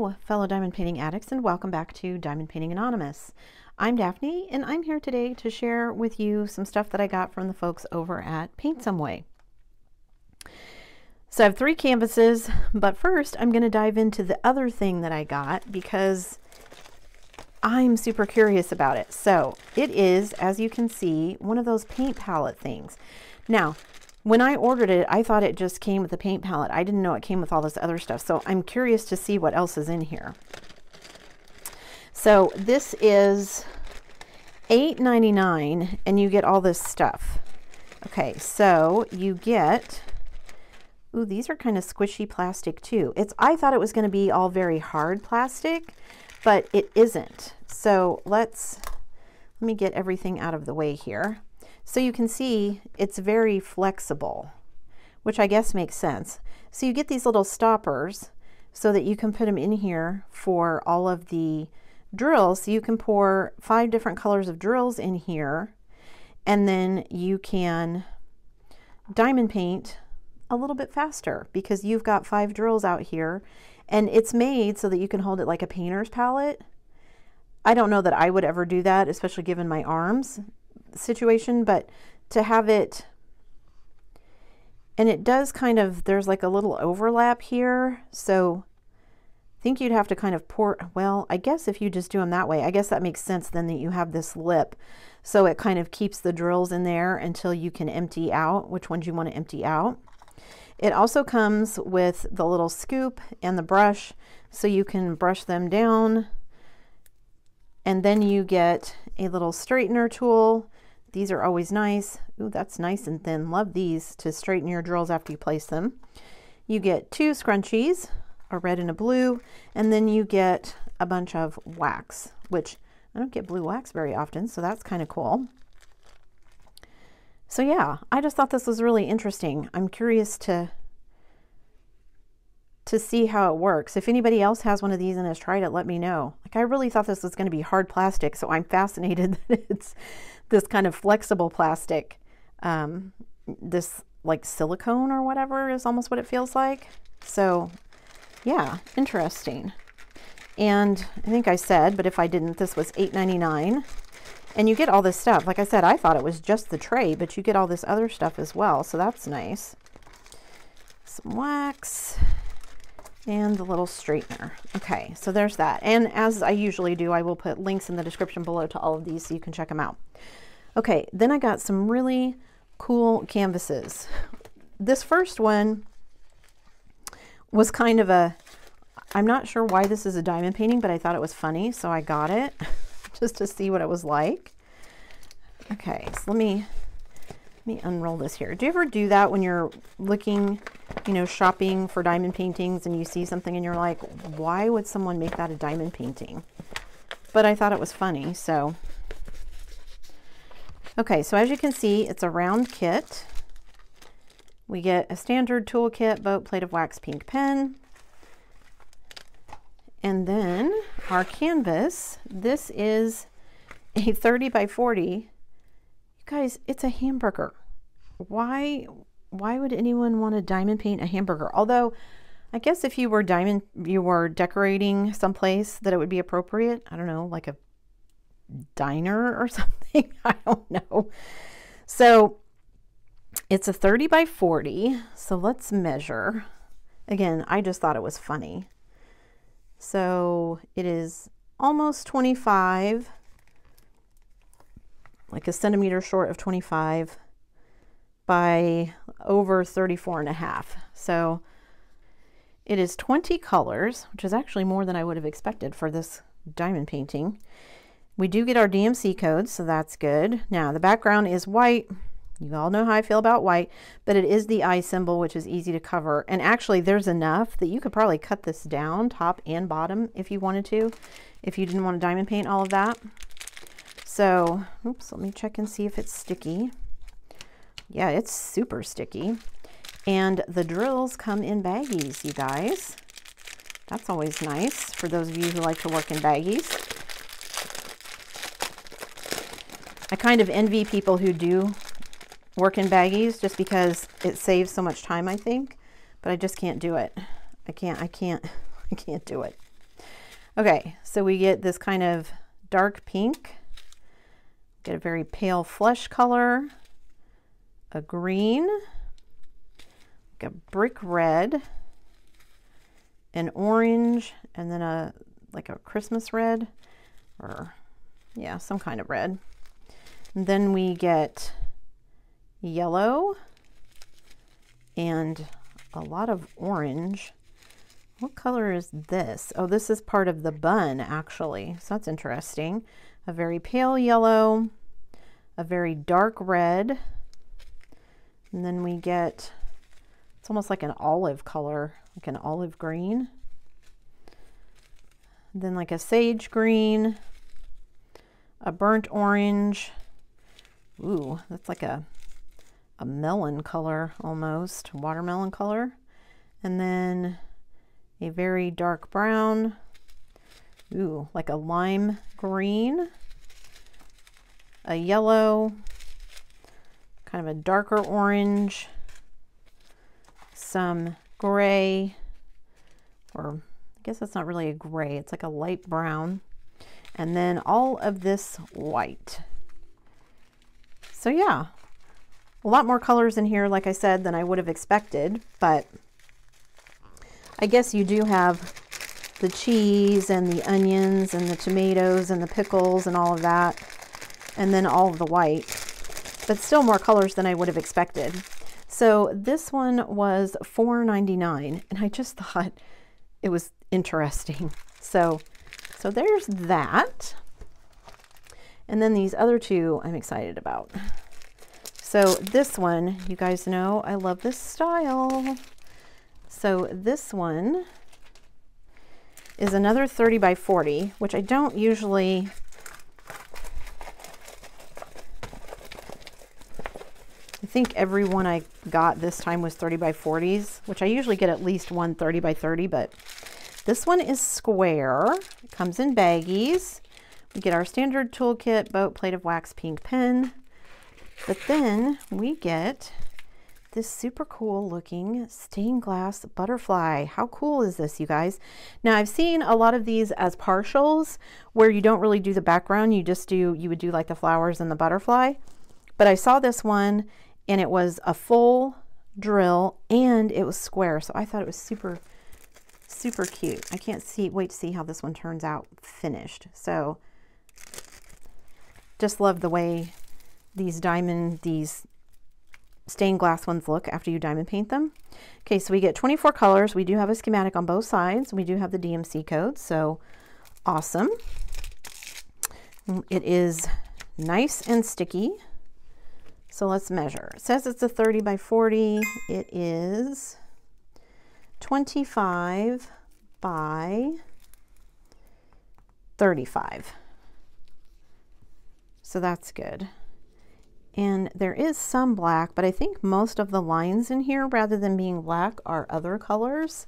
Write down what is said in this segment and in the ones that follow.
Hello, fellow diamond painting addicts, and welcome back to Diamond Painting Anonymous. I'm Daphne, and I'm here today to share with you some stuff that I got from the folks over at Paintsomeway. So I have 3 canvases, but first I'm going to dive into the other thing that I got because I'm super curious about it. So it is, as you can see, one of those paint palette things. Now, when I ordered it, I thought it just came with the paint palette. I didn't know it came with all this other stuff. So I'm curious to see what else is in here. So this is $8.99 and you get all this stuff. Okay, so you get, ooh, these are kind of squishy plastic too. I thought it was going to be all very hard plastic, but it isn't. So let me get everything out of the way here. So you can see it's very flexible, which I guess makes sense. So you get these little stoppers so that you can put them in here for all of the drills. So you can pour 5 different colors of drills in here, and then you can diamond paint a little bit faster because you've got 5 drills out here, and it's made so that you can hold it like a painter's palette. I don't know that I would ever do that, especially given my arms situation, but to have it, and it does kind of, there's like a little overlap here, so I think you'd have to kind of pour, well, I guess if you just do them that way, I guess that makes sense then, that you have this lip, so it kind of keeps the drills in there until you can empty out which ones you want to empty out. It also comes with the little scoop and the brush, so you can brush them down, and then you get a little straightener tool. These are always nice. Ooh, that's nice and thin. Love these to straighten your drills after you place them. You get 2 scrunchies, a red and a blue, and then you get a bunch of wax, which I don't get blue wax very often, so that's kind of cool. So yeah, I just thought this was really interesting. I'm curious to see how it works. If anybody else has one of these and has tried it, let me know. Like, I really thought this was going to be hard plastic, so I'm fascinated that it's this kind of flexible plastic. This like silicone or whatever is almost what it feels like. So yeah, interesting. And I think I said, but if I didn't, this was $8.99. And you get all this stuff. Like I said, I thought it was just the tray, but you get all this other stuff as well, so that's nice. Some wax and the little straightener. Okay, so there's that. And as I usually do, I will put links in the description below to all of these so you can check them out. Okay, then I got some really cool canvases. This first one was kind of a, I'm not sure why this is a diamond painting, but I thought it was funny, so I got it just to see what it was like. Okay, so let me unroll this here. Do you ever do that when you're looking, you know, shopping for diamond paintings, and you see something and you're like, why would someone make that a diamond painting? But I thought it was funny, so. Okay, so as you can see, it's a round kit. We get a standard toolkit, boat, plate of wax, pink pen. And then our canvas, this is a 30 by 40. You guys, it's a hamburger. Why would anyone want to diamond paint a hamburger? Although, I guess if you were decorating someplace that it would be appropriate. I don't know, like a diner or something. I don't know. So it's a 30 by 40. So let's measure. Again, I just thought it was funny. So it is almost 25, like a centimeter short of 25 by over 34.5. So it is 20 colors, which is actually more than I would have expected for this diamond painting. We do get our DMC codes, so that's good. Now the background is white. You all know how I feel about white, but it is the eye symbol, which is easy to cover. And actually there's enough that you could probably cut this down top and bottom if you wanted to, if you didn't want to diamond paint all of that. So, oops, let me check and see if it's sticky. Yeah, it's super sticky. And the drills come in baggies, you guys. That's always nice for those of you who like to work in baggies. I kind of envy people who do work in baggies just because it saves so much time, I think, but I just can't do it. I can't do it. Okay, so we get this kind of dark pink, get a very pale flesh color, a green, like a brick red, an orange, and then a like a Christmas red, or yeah, some kind of red. And then we get yellow and a lot of orange. What color is this? Oh, this is part of the bun, actually. So that's interesting. A very pale yellow, a very dark red, and then we get, it's almost like an olive color, like an olive green. And then like a sage green, a burnt orange. Ooh, that's like a melon color almost, watermelon color. And then a very dark brown. Ooh, like a lime green. A yellow, kind of a darker orange, some gray, or I guess that's not really a gray, it's like a light brown, and then all of this white. So yeah, a lot more colors in here, like I said, than I would have expected, but I guess you do have the cheese and the onions and the tomatoes and the pickles and all of that, and then all of the white, but still more colors than I would have expected. So this one was $4.99, and I just thought it was interesting. So there's that. And then these other two I'm excited about. So this one, you guys know I love this style. So this one is another 30 by 40, which I don't usually, I think every one I got this time was 30 by 40s, which I usually get at least one 30 by 30, but this one is square. It comes in baggies. We get our standard toolkit, boat, plate of wax, pink pen, but then we get this super cool looking stained glass butterfly. How cool is this, you guys? Now I've seen a lot of these as partials where you don't really do the background, you would do like the flowers and the butterfly. But I saw this one and it was a full drill and it was square, so I thought it was super, super cute. I can't wait to see how this one turns out finished. So just love the way these stained glass ones look after you diamond paint them. Okay, so we get 24 colors. We do have a schematic on both sides. We do have the DMC code, so awesome. It is nice and sticky. So let's measure. It says it's a 30 by 40. It is 25 by 35. So that's good. And there is some black, but I think most of the lines in here, rather than being black, are other colors.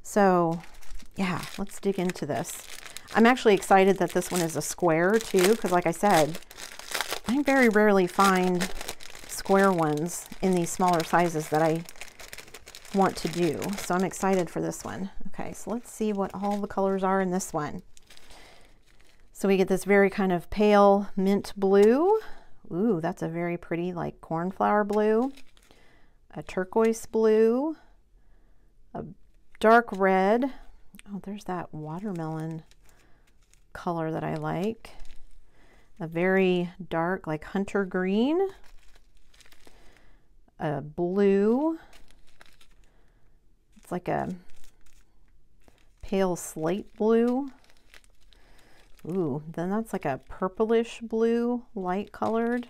So yeah, let's dig into this. I'm actually excited that this one is a square too, because like I said, I very rarely find square ones in these smaller sizes that I want to do. So I'm excited for this one. Okay, so let's see what all the colors are in this one. So we get this very kind of pale mint blue. Ooh, that's a very pretty like cornflower blue, a turquoise blue, a dark red. Oh, there's that watermelon color that I like. A very dark like hunter green, a blue. It's like a pale slate blue. Ooh, then that's like a purplish blue, light colored.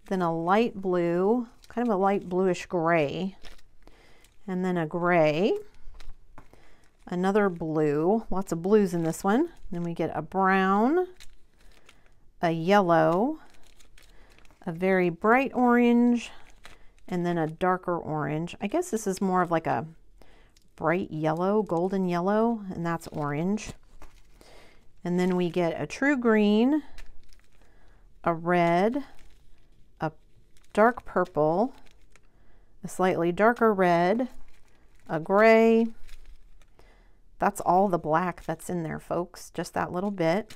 Then a light blue, kind of a light bluish gray. And then a gray. Another blue, lots of blues in this one. Then we get a brown, a yellow, a very bright orange, and then a darker orange. I guess this is more of like a bright yellow, golden yellow, and that's orange. And then we get a true green, a red, a dark purple, a slightly darker red, a gray, that's all the black that's in there, folks. Just that little bit.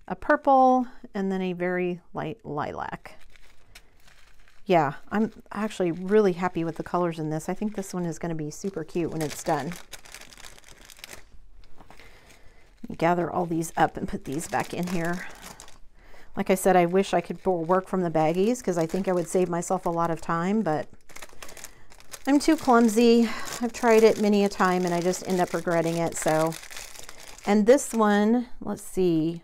A purple, and then a very light lilac. Yeah, I'm actually really happy with the colors in this. I think this one is going to be super cute when it's done. Gather all these up and put these back in here. Like I said, I wish I could work from the baggies because I think I would save myself a lot of time, but I'm too clumsy. I've tried it many a time and I just end up regretting it. So, and this one, let's see,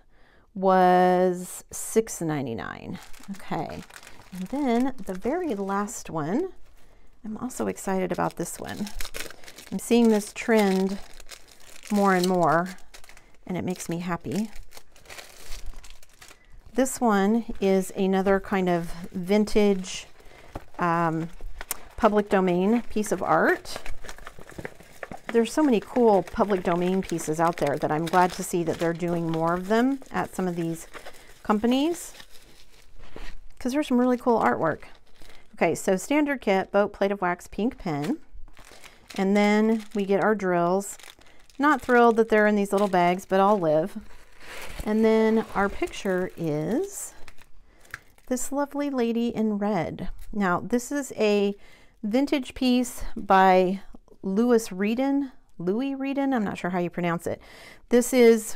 was $6.99. Okay. And then the very last one, I'm also excited about this one. I'm seeing this trend more and more, and it makes me happy. This one is another kind of vintage public domain piece of art. There's so many cool public domain pieces out there that I'm glad to see that they're doing more of them at some of these companies, because there's some really cool artwork. Okay, so standard kit, boat, plate of wax, pink pen, and then we get our drills. Not thrilled that they're in these little bags, but I'll live. And then our picture is this lovely lady in red. Now, this is a vintage piece by Louis Redden, I'm not sure how you pronounce it. This is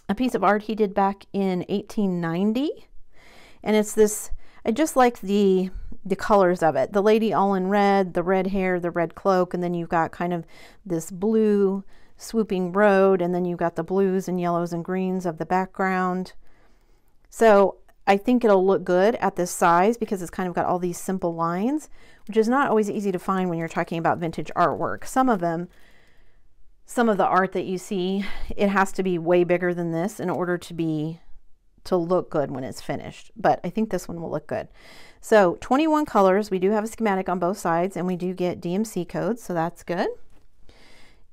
a piece of art he did back in 1890. And it's this, I just like the colors of it. The lady all in red, the red hair, the red cloak, and then you've got kind of this blue swooping road, and then you've got the blues and yellows and greens of the background. So I think it'll look good at this size because it's kind of got all these simple lines, which is not always easy to find when you're talking about vintage artwork. Some of the art that you see, it has to be way bigger than this in order to look good when it's finished. But I think this one will look good. So 21 colors. We do have a schematic on both sides, and we do get DMC codes, so that's good.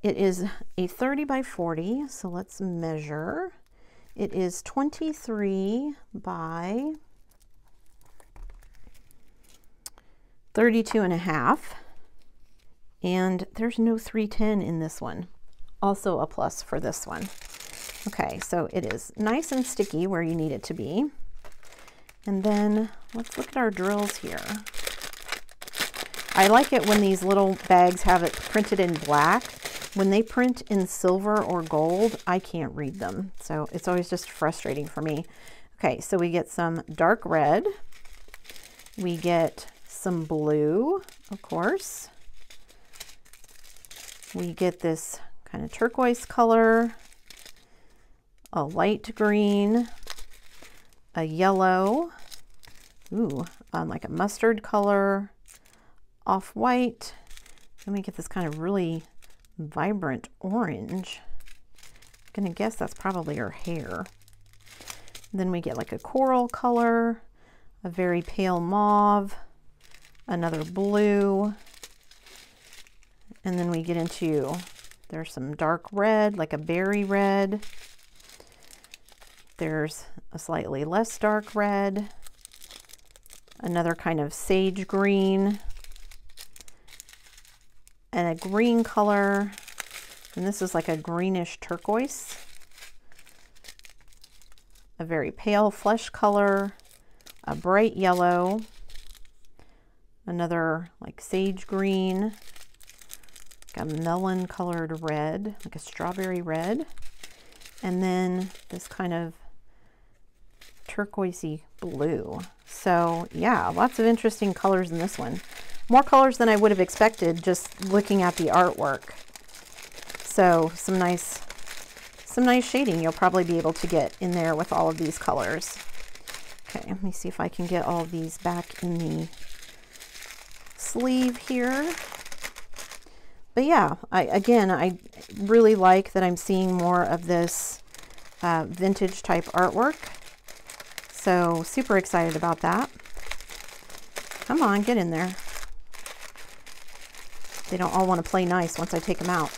It is a 30 by 40, so let's measure. It is 23 by 32.5, and there's no 310 in this one. Also a plus for this one. Okay, so it is nice and sticky where you need it to be. And then let's look at our drills here. I like it when these little bags have it printed in black. When they print in silver or gold, I can't read them. So it's always just frustrating for me. Okay, so we get some dark red. We get some blue, of course. We get this kind of turquoise color, a light green, a yellow, like a mustard color, off-white. Then we get this kind of really vibrant orange. I'm gonna guess that's probably her hair. Then we get like a coral color, a very pale mauve, another blue, and then we get into, there's some dark red, like a berry red. There's a slightly less dark red, another kind of sage green, and a green color, and this is like a greenish turquoise, a very pale flesh color, a bright yellow, another like sage green, like a melon colored red, like a strawberry red, and then this kind of turquoisey blue. So yeah, lots of interesting colors in this one. More colors than I would have expected just looking at the artwork. So some nice shading you'll probably be able to get in there with all of these colors. Okay, let me see if I can get all of these back in the sleeve here. But yeah, I really like that I'm seeing more of this vintage type artwork. So super excited about that. Come on, get in there. They don't all want to play nice once I take them out.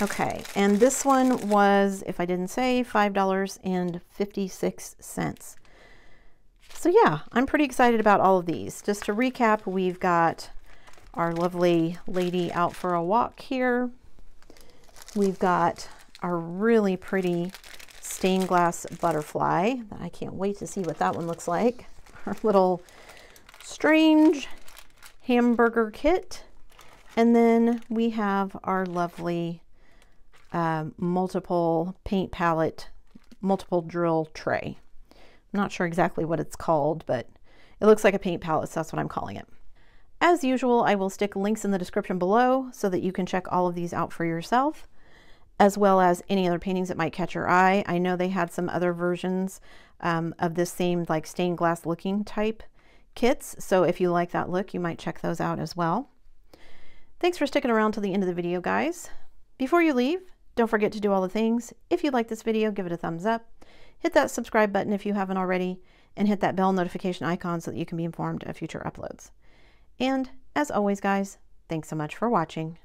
Okay, and this one was, if I didn't say, $5.56. So yeah, I'm pretty excited about all of these. Just to recap, we've got our lovely lady out for a walk here. we've got our really pretty stained glass butterfly. I can't wait to see what that one looks like. Our little strange hamburger kit. And then we have our lovely multiple paint palette, multiple drill tray. I'm not sure exactly what it's called, but it looks like a paint palette, so that's what I'm calling it. As usual, I will stick links in the description below so that you can check all of these out for yourself, as well as any other paintings that might catch your eye. I know they had some other versions of this same like stained glass looking type kits, so if you like that look, you might check those out as well. Thanks for sticking around till the end of the video, guys. Before you leave, don't forget to do all the things. If you like this video, give it a thumbs up, hit that subscribe button if you haven't already, and hit that bell notification icon so that you can be informed of future uploads. And as always, guys, thanks so much for watching.